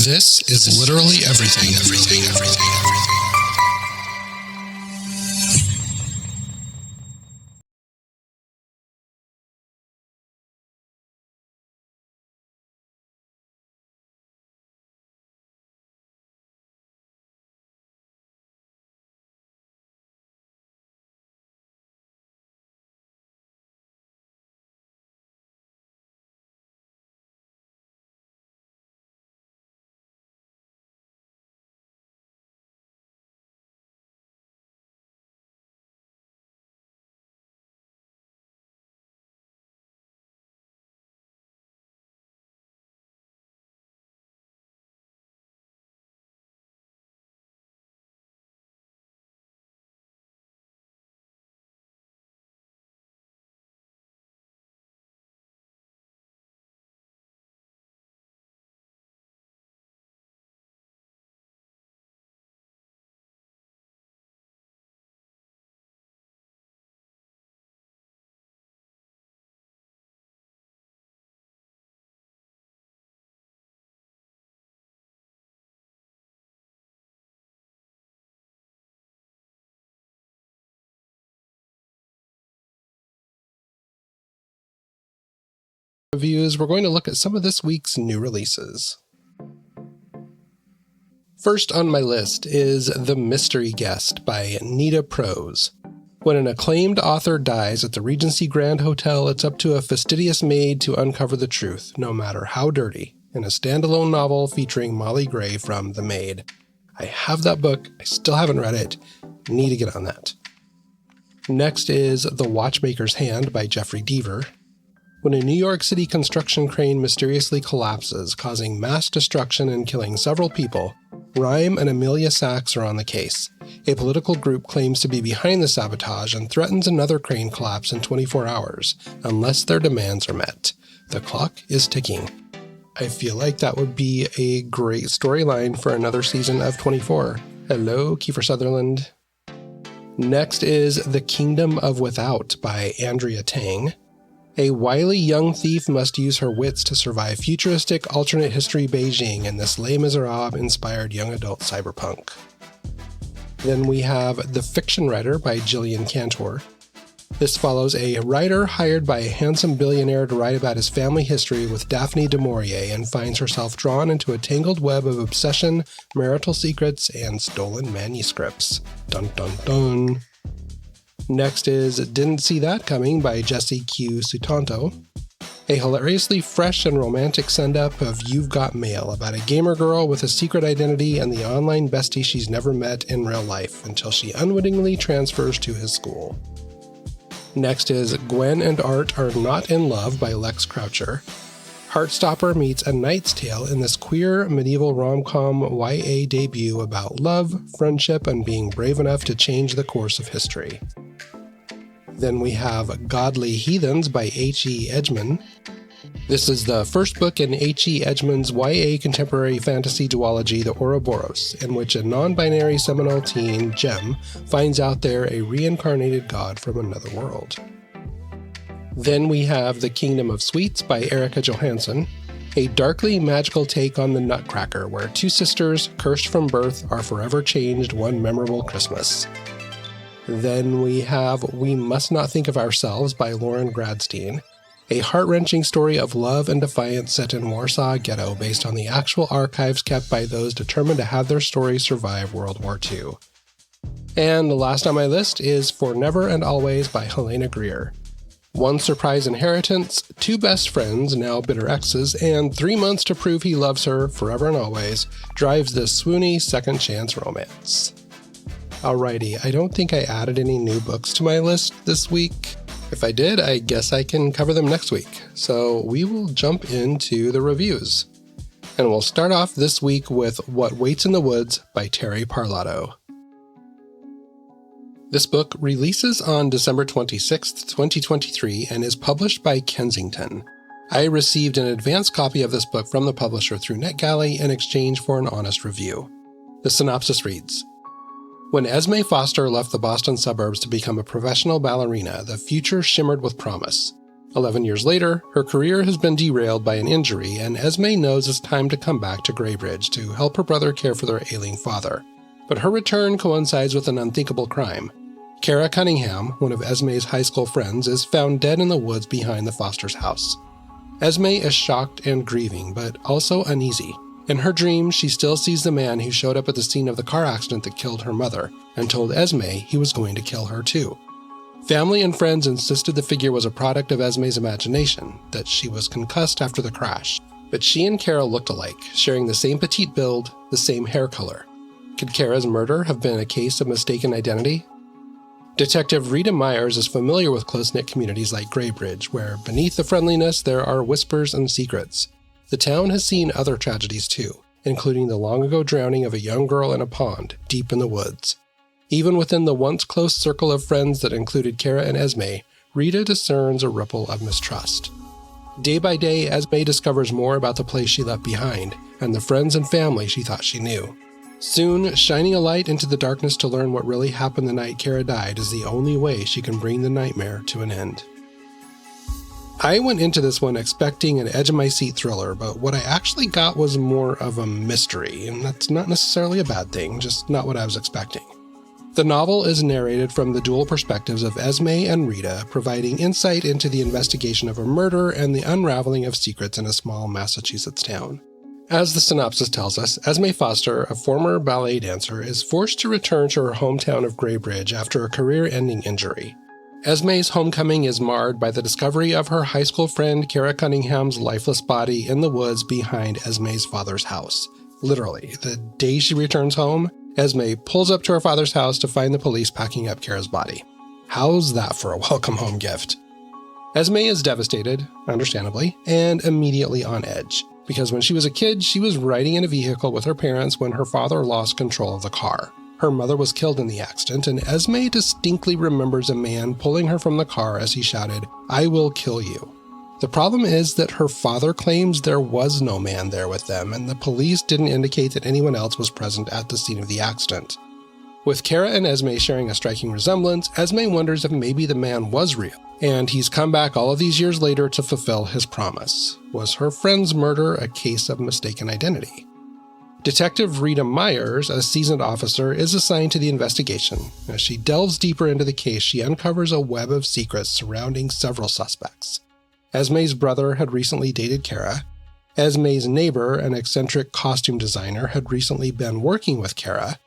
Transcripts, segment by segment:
This is literally everything. Reviews, we're going to look at some of this week's new releases. First on my list is The Mystery Guest by Nita Prose. When an acclaimed author dies at the Regency Grand Hotel, it's up to a fastidious maid to uncover the truth, no matter how dirty, in a standalone novel featuring Molly Gray from The Maid. I have that book, I still haven't read it, need to get on that. Next is The Watchmaker's Hand by Jeffrey Deaver. When a New York City construction crane mysteriously collapses, causing mass destruction and killing several people, Rhyme and Amelia Sachs are on the case. A political group claims to be behind the sabotage and threatens another crane collapse in 24 hours, unless their demands are met. The clock is ticking. I feel like that would be a great storyline for another season of 24. Hello, Kiefer Sutherland. Next is The Kingdom of Without by Andrea Tang. A wily young thief must use her wits to survive futuristic alternate history Beijing in this Les Miserables-inspired young adult cyberpunk. Then we have The Fiction Writer by Gillian Cantor. This follows a writer hired by a handsome billionaire to write about his family history with Daphne du Maurier and finds herself drawn into a tangled web of obsession, marital secrets, and stolen manuscripts. Dun dun dun. Next is Didn't See That Coming by Jesse Q. Sutanto. A hilariously fresh and romantic send-up of You've Got Mail about a gamer girl with a secret identity and the online bestie she's never met in real life until she unwittingly transfers to his school. Next is Gwen and Art Are Not in Love by Lex Croucher. Heartstopper meets A Knight's Tale in this queer medieval rom-com YA debut about love, friendship, and being brave enough to change the course of history. Then we have Godly Heathens by H.E. Edgman. This is the first book in H.E. Edgman's YA contemporary fantasy duology, The Ouroboros, in which a non-binary Seminole teen, Jem, finds out they're a reincarnated god from another world. Then we have The Kingdom of Sweets by Erica Johansson, a darkly magical take on the Nutcracker, where two sisters, cursed from birth, are forever changed one memorable Christmas. Then we have We Must Not Think of Ourselves by Lauren Gradstein, a heart-wrenching story of love and defiance set in Warsaw Ghetto based on the actual archives kept by those determined to have their story survive World War II. And the last on my list is For Never and Always by Helena Greer. One surprise inheritance, two best friends, now bitter exes, and 3 months to prove he loves her forever and always drives this swoony second chance romance. Alrighty, I don't think I added any new books to my list this week. If I did, I guess I can cover them next week. So we will jump into the reviews. And we'll start off this week with What Waits in the Woods by Terri Parlato. This book releases on December 26, 2023, and is published by Kensington. I received an advance copy of this book from the publisher through NetGalley in exchange for an honest review. The synopsis reads, When Esmé Foster left the Boston suburbs to become a professional ballerina, the future shimmered with promise. 11 years later, her career has been derailed by an injury, and Esme knows it's time to come back to Graybridge to help her brother care for their ailing father. But her return coincides with an unthinkable crime. Kara Cunningham, one of Esme's high school friends, is found dead in the woods behind the Foster's house. Esme is shocked and grieving, but also uneasy. In her dreams, she still sees the man who showed up at the scene of the car accident that killed her mother, and told Esme he was going to kill her too. Family and friends insisted the figure was a product of Esme's imagination, that she was concussed after the crash. But she and Kara looked alike, sharing the same petite build, the same hair color. Could Kara's murder have been a case of mistaken identity? Detective Rita Myers is familiar with close-knit communities like Graybridge, where beneath the friendliness there are whispers and secrets. The town has seen other tragedies too, including the long-ago drowning of a young girl in a pond deep in the woods. Even within the once close circle of friends that included Kara and Esme, Rita discerns a ripple of mistrust. Day by day, Esme discovers more about the place she left behind, and the friends and family she thought she knew. Soon, shining a light into the darkness to learn what really happened the night Kara died is the only way she can bring the nightmare to an end. I went into this one expecting an edge-of-my-seat thriller, but what I actually got was more of a mystery, and that's not necessarily a bad thing, just not what I was expecting. The novel is narrated from the dual perspectives of Esme and Rita, providing insight into the investigation of a murder and the unraveling of secrets in a small Massachusetts town. As the synopsis tells us, Esme Foster, a former ballet dancer, is forced to return to her hometown of Graybridge after a career-ending injury. Esme's homecoming is marred by the discovery of her high school friend Kara Cunningham's lifeless body in the woods behind Esme's father's house. Literally, the day she returns home, Esme pulls up to her father's house to find the police packing up Kara's body. How's that for a welcome home gift? Esme is devastated, understandably, and immediately on edge, because when she was a kid, she was riding in a vehicle with her parents when her father lost control of the car. Her mother was killed in the accident, and Esme distinctly remembers a man pulling her from the car as he shouted, "I will kill you." The problem is that her father claims there was no man there with them, and the police didn't indicate that anyone else was present at the scene of the accident. With Kara and Esme sharing a striking resemblance, Esme wonders if maybe the man was real, and he's come back all of these years later to fulfill his promise. Was her friend's murder a case of mistaken identity? Detective Rita Myers, a seasoned officer, is assigned to the investigation. As she delves deeper into the case, she uncovers a web of secrets surrounding several suspects. Esme's brother had recently dated Kara. Esme's neighbor, an eccentric costume designer, had recently been working with Kara.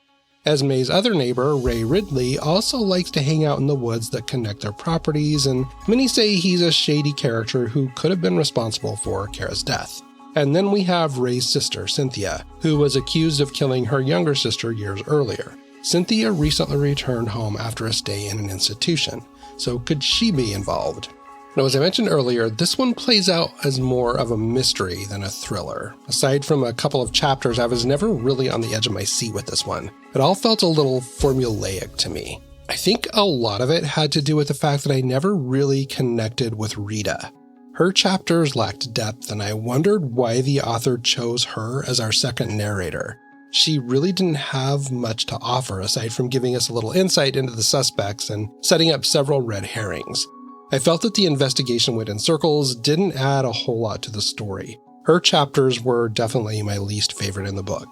Esme's other neighbor, Ray Ridley, also likes to hang out in the woods that connect their properties, and many say he's a shady character who could have been responsible for Kara's death. And then we have Ray's sister, Cynthia, who was accused of killing her younger sister years earlier. Cynthia recently returned home after a stay in an institution, so could she be involved? Now, as I mentioned earlier, this one plays out as more of a mystery than a thriller. Aside from a couple of chapters, I was never really on the edge of my seat with this one. It all felt a little formulaic to me. I think a lot of it had to do with the fact that I never really connected with Rita. Her chapters lacked depth, and I wondered why the author chose her as our second narrator. She really didn't have much to offer aside from giving us a little insight into the suspects and setting up several red herrings. I felt that the investigation went in circles, didn't add a whole lot to the story. Her chapters were definitely my least favorite in the book.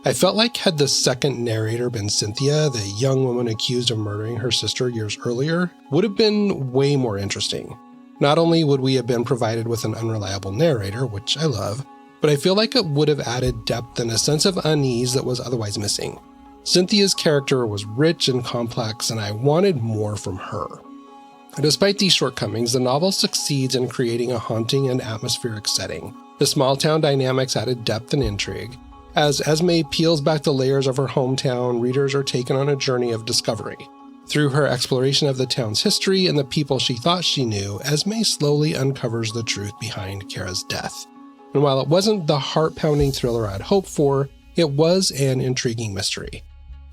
I felt like had the second narrator been Cynthia, the young woman accused of murdering her sister years earlier, would have been way more interesting. Not only would we have been provided with an unreliable narrator, which I love, but I feel like it would have added depth and a sense of unease that was otherwise missing. Cynthia's character was rich and complex, and I wanted more from her. Despite these shortcomings, the novel succeeds in creating a haunting and atmospheric setting. The small town dynamics added depth and intrigue. As Esme peels back the layers of her hometown, readers are taken on a journey of discovery. Through her exploration of the town's history and the people she thought she knew, Esme slowly uncovers the truth behind Kara's death. And while it wasn't the heart-pounding thriller I'd hoped for, it was an intriguing mystery.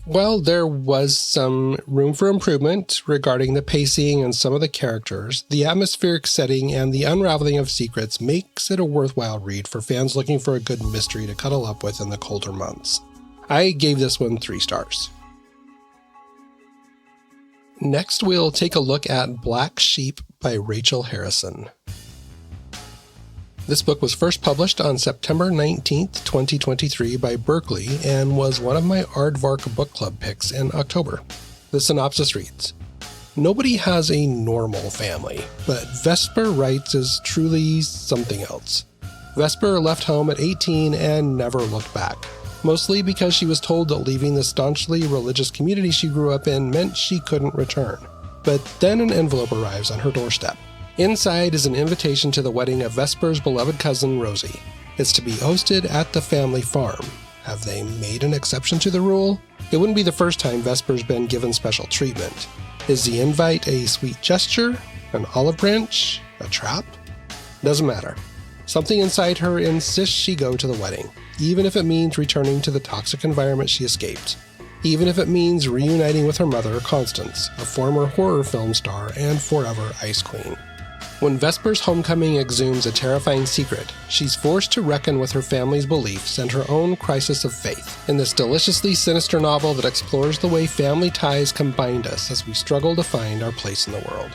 While there was some room for improvement regarding the pacing and some of the characters, the atmospheric setting and the unraveling of secrets makes it a worthwhile read for fans looking for a good mystery to cuddle up with in the colder months. I gave this one 3 stars. Next, we'll take a look at Black Sheep by Rachel Harrison. This book was first published on September 19, 2023 by Berkeley and was one of my Aardvark book club picks in October. The synopsis reads, "Nobody has a normal family, but Vesper Wright is truly something else. Vesper left home at 18 and never looked back, mostly because she was told that leaving the staunchly religious community she grew up in meant she couldn't return. But then an envelope arrives on her doorstep. Inside is an invitation to the wedding of Vesper's beloved cousin, Rosie. It's to be hosted at the family farm. Have they made an exception to the rule? It wouldn't be the first time Vesper's been given special treatment. Is the invite a sweet gesture? An olive branch? A trap? Doesn't matter. Something inside her insists she go to the wedding, even if it means returning to the toxic environment she escaped. Even if it means reuniting with her mother, Constance, a former horror film star and forever Ice Queen. When Vesper's homecoming exhumes a terrifying secret, she's forced to reckon with her family's beliefs and her own crisis of faith in this deliciously sinister novel that explores the way family ties can bind us as we struggle to find our place in the world."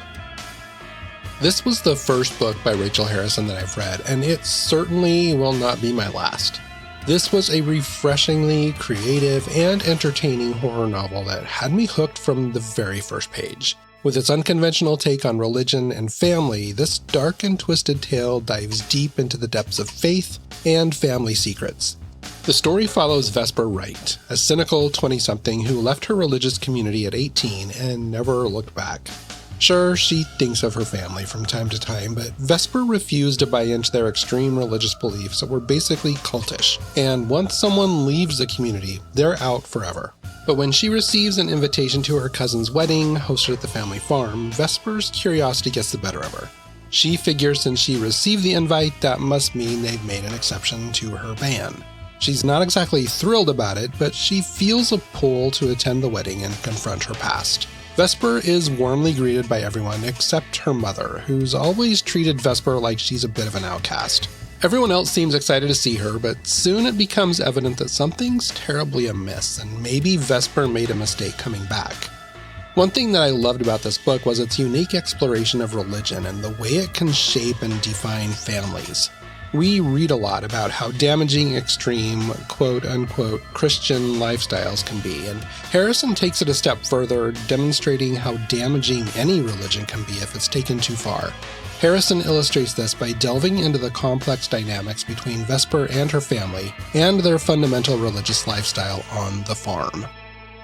This was the first book by Rachel Harrison that I've read, and it certainly will not be my last. This was a refreshingly creative and entertaining horror novel that had me hooked from the very first page. With its unconventional take on religion and family, this dark and twisted tale dives deep into the depths of faith and family secrets. The story follows Vesper Wright, a cynical 20-something who left her religious community at 18 and never looked back. Sure, she thinks of her family from time to time, but Vesper refused to buy into their extreme religious beliefs that were basically cultish, and once someone leaves the community, they're out forever. But when she receives an invitation to her cousin's wedding, hosted at the family farm, Vesper's curiosity gets the better of her. She figures since she received the invite, that must mean they've made an exception to her ban. She's not exactly thrilled about it, but she feels a pull to attend the wedding and confront her past. Vesper is warmly greeted by everyone except her mother, who's always treated Vesper like she's a bit of an outcast. Everyone else seems excited to see her, but soon it becomes evident that something's terribly amiss, and maybe Vesper made a mistake coming back. One thing that I loved about this book was its unique exploration of religion and the way it can shape and define families. We read a lot about how damaging extreme, quote-unquote, Christian lifestyles can be, and Harrison takes it a step further, demonstrating how damaging any religion can be if it's taken too far. Harrison illustrates this by delving into the complex dynamics between Vesper and her family, and their fundamental religious lifestyle on the farm.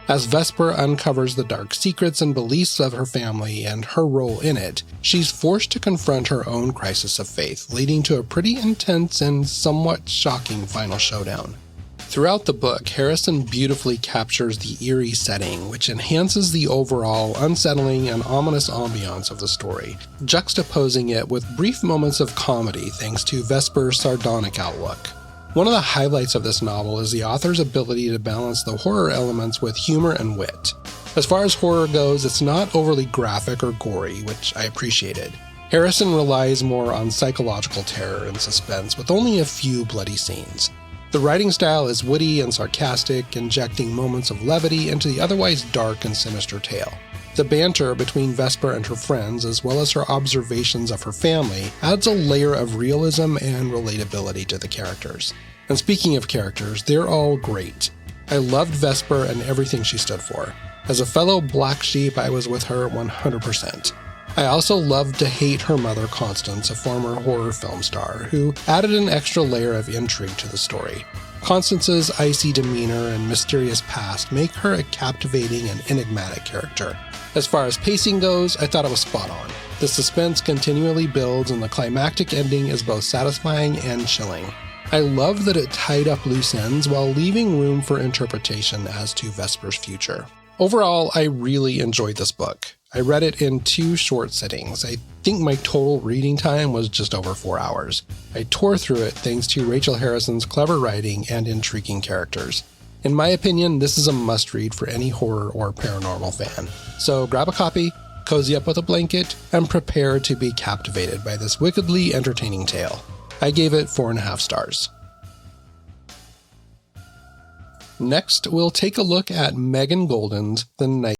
As Vesper uncovers the dark secrets and beliefs of her family and her role in it, she's forced to confront her own crisis of faith, leading to a pretty intense and somewhat shocking final showdown. Throughout the book, Harrison beautifully captures the eerie setting, which enhances the overall unsettling and ominous ambiance of the story, juxtaposing it with brief moments of comedy thanks to Vesper's sardonic outlook. One of the highlights of this novel is the author's ability to balance the horror elements with humor and wit. As far as horror goes, it's not overly graphic or gory, which I appreciated. Harrison relies more on psychological terror and suspense, with only a few bloody scenes. The writing style is witty and sarcastic, injecting moments of levity into the otherwise dark and sinister tale. The banter between Vesper and her friends, as well as her observations of her family, adds a layer of realism and relatability to the characters. And speaking of characters, they're all great. I loved Vesper and everything she stood for. As a fellow black sheep, I was with her 100%. I also loved to hate her mother, Constance, a former horror film star, who added an extra layer of intrigue to the story. Constance's icy demeanor and mysterious past make her a captivating and enigmatic character. As far as pacing goes, I thought it was spot on. The suspense continually builds and the climactic ending is both satisfying and chilling. I love that it tied up loose ends while leaving room for interpretation as to Vesper's future. Overall, I really enjoyed this book. I read it in 2 short sittings. I think my total reading time was just over 4 hours. I tore through it thanks to Rachel Harrison's clever writing and intriguing characters. In my opinion, this is a must-read for any horror or paranormal fan. So grab a copy, cozy up with a blanket, and prepare to be captivated by this wickedly entertaining tale. I gave it 4.5 stars. Next, we'll take a look at Megan Goldin's The Night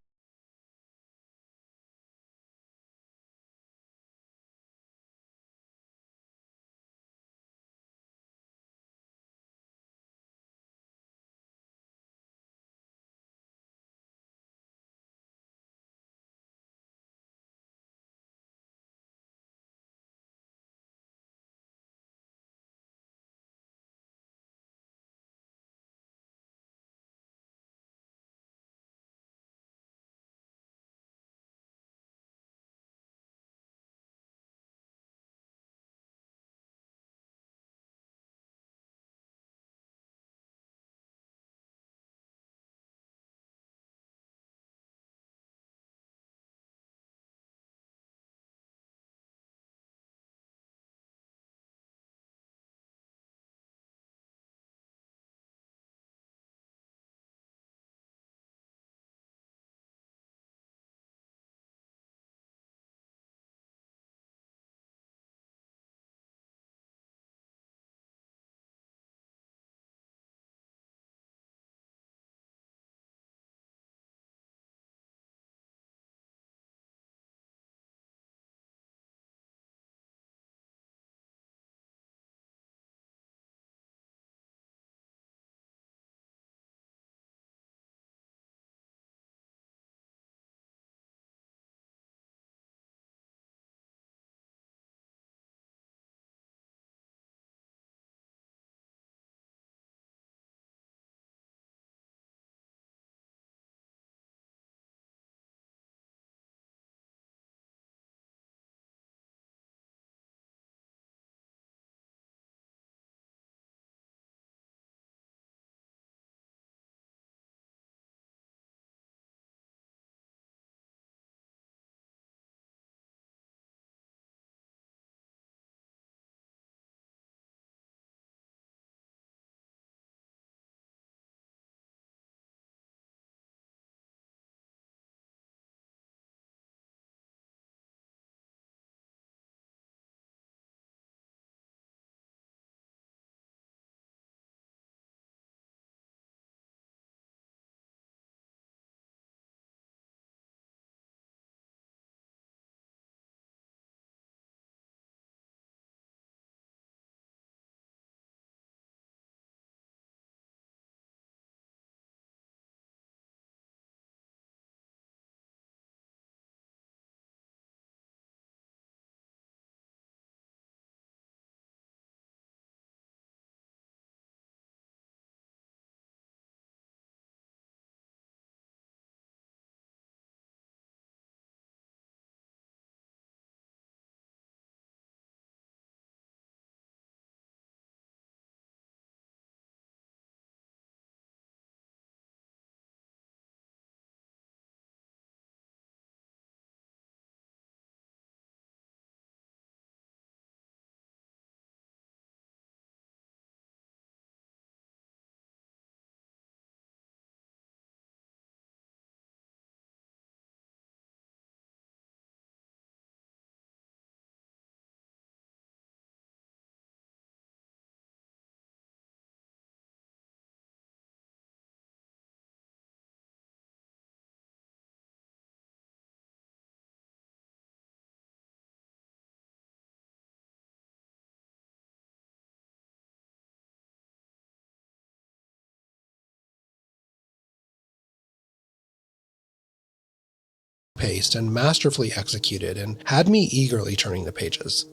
paced and masterfully executed and had me eagerly turning the pages.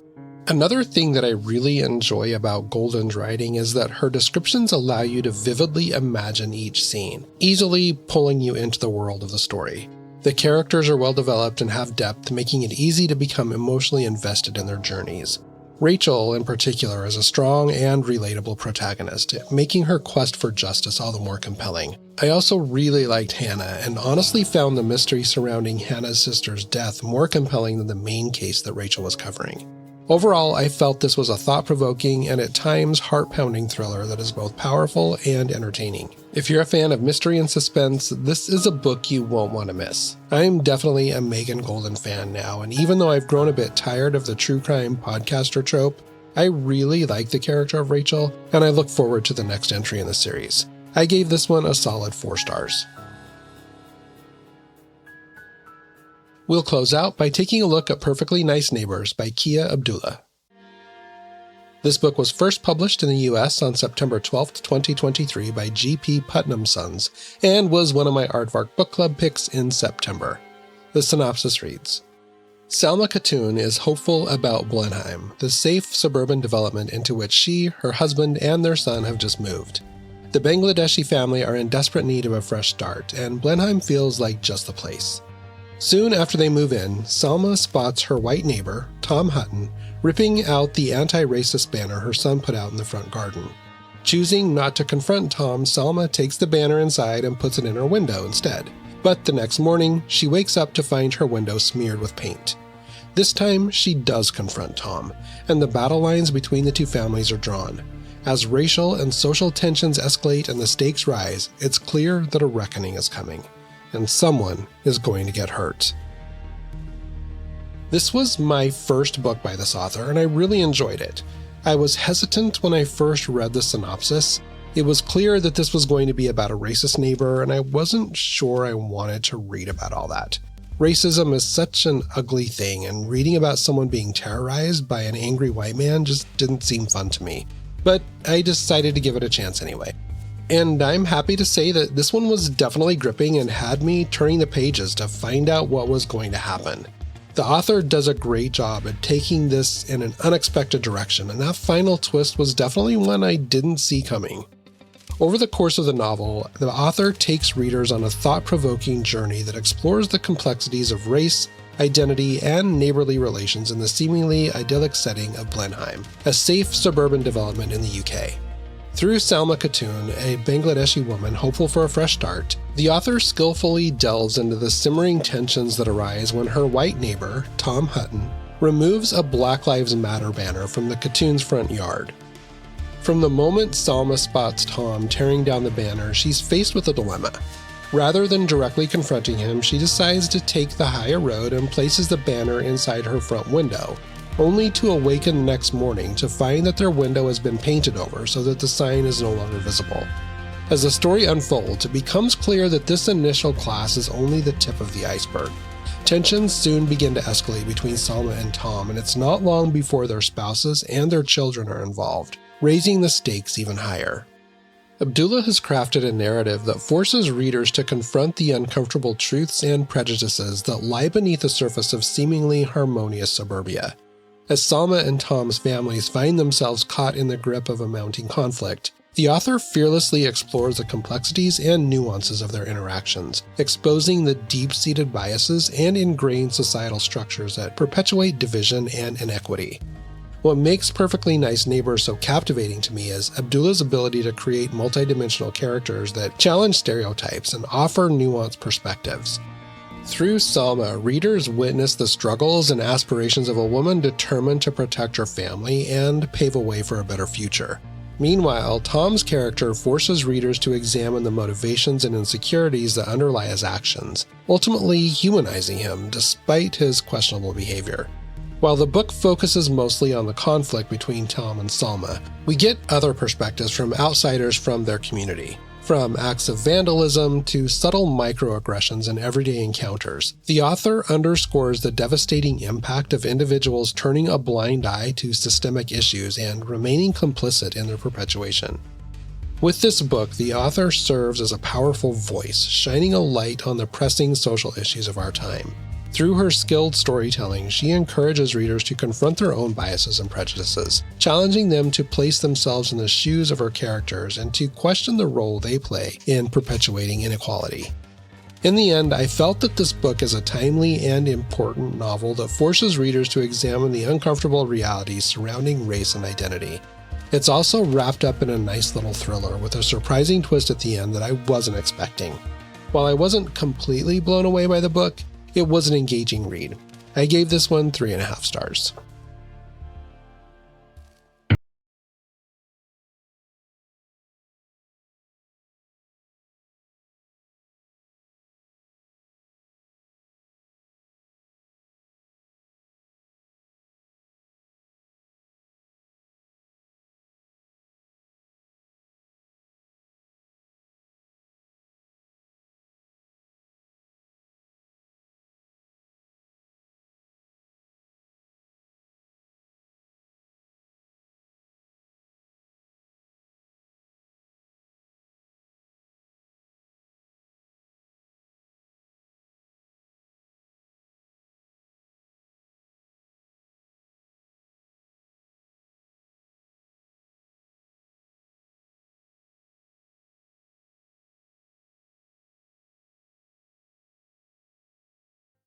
Another thing that I really enjoy about Golden's writing is that her descriptions allow you to vividly imagine each scene, easily pulling you into the world of the story. The characters are well developed and have depth, making it easy to become emotionally invested in their journeys. Rachel, in particular, is a strong and relatable protagonist, making her quest for justice all the more compelling. I also really liked Hannah, and honestly found the mystery surrounding Hannah's sister's death more compelling than the main case that Rachel was covering. Overall, I felt this was a thought-provoking and at times heart-pounding thriller that is both powerful and entertaining. If you're a fan of mystery and suspense, this is a book you won't want to miss. I'm definitely a Megan Golden fan now, and even though I've grown a bit tired of the true crime podcaster trope, I really like the character of Rachel, and I look forward to the next entry in the series. I gave this one a solid 4 stars. We'll close out by taking a look at Perfectly Nice Neighbors by Kia Abdullah. This book was first published in the US on September 12, 2023 by G.P. Putnam Sons, and was one of my Aardvark Book Club picks in September. The synopsis reads, Salma Khatun is hopeful about Blenheim, the safe suburban development into which she, her husband, and their son have just moved. The Bangladeshi family are in desperate need of a fresh start, and Blenheim feels like just the place. Soon after they move in, Salma spots her white neighbor, Tom Hutton, ripping out the anti-racist banner her son put out in the front garden. Choosing not to confront Tom, Salma takes the banner inside and puts it in her window instead. But the next morning, she wakes up to find her window smeared with paint. This time, she does confront Tom, and the battle lines between the two families are drawn. As racial and social tensions escalate and the stakes rise, it's clear that a reckoning is coming. And someone is going to get hurt. This was my first book by this author, and I really enjoyed it. I was hesitant when I first read the synopsis. It was clear that this was going to be about a racist neighbor, and I wasn't sure I wanted to read about all that. Racism is such an ugly thing, and reading about someone being terrorized by an angry white man just didn't seem fun to me. But I decided to give it a chance anyway. And I'm happy to say that this one was definitely gripping and had me turning the pages to find out what was going to happen. The author does a great job at taking this in an unexpected direction, and that final twist was definitely one I didn't see coming. Over the course of the novel, the author takes readers on a thought-provoking journey that explores the complexities of race, identity, and neighborly relations in the seemingly idyllic setting of Blenheim, a safe suburban development in the UK. Through Salma Khatun, a Bangladeshi woman hopeful for a fresh start, the author skillfully delves into the simmering tensions that arise when her white neighbor, Tom Hutton, removes a Black Lives Matter banner from the Khatun's front yard. From the moment Salma spots Tom tearing down the banner, she's faced with a dilemma. Rather than directly confronting him, she decides to take the higher road and places the banner inside her front window, only to awaken the next morning to find that their window has been painted over so that the sign is no longer visible. As the story unfolds, it becomes clear that this initial clash is only the tip of the iceberg. Tensions soon begin to escalate between Salma and Tom, and it's not long before their spouses and their children are involved, raising the stakes even higher. Abdullah has crafted a narrative that forces readers to confront the uncomfortable truths and prejudices that lie beneath the surface of seemingly harmonious suburbia. As Salma and Tom's families find themselves caught in the grip of a mounting conflict, the author fearlessly explores the complexities and nuances of their interactions, exposing the deep-seated biases and ingrained societal structures that perpetuate division and inequity. What makes Perfectly Nice Neighbors so captivating to me is Abdullah's ability to create multidimensional characters that challenge stereotypes and offer nuanced perspectives. Through Salma, readers witness the struggles and aspirations of a woman determined to protect her family and pave a way for a better future. Meanwhile, Tom's character forces readers to examine the motivations and insecurities that underlie his actions, ultimately humanizing him despite his questionable behavior. While the book focuses mostly on the conflict between Tom and Salma, we get other perspectives from outsiders from their community. From acts of vandalism to subtle microaggressions in everyday encounters, the author underscores the devastating impact of individuals turning a blind eye to systemic issues and remaining complicit in their perpetuation. With this book, the author serves as a powerful voice, shining a light on the pressing social issues of our time. Through her skilled storytelling, she encourages readers to confront their own biases and prejudices, challenging them to place themselves in the shoes of her characters and to question the role they play in perpetuating inequality. In the end, I felt that this book is a timely and important novel that forces readers to examine the uncomfortable realities surrounding race and identity. It's also wrapped up in a nice little thriller with a surprising twist at the end that I wasn't expecting. While I wasn't completely blown away by the book, it was an engaging read. I gave this one 3.5 stars.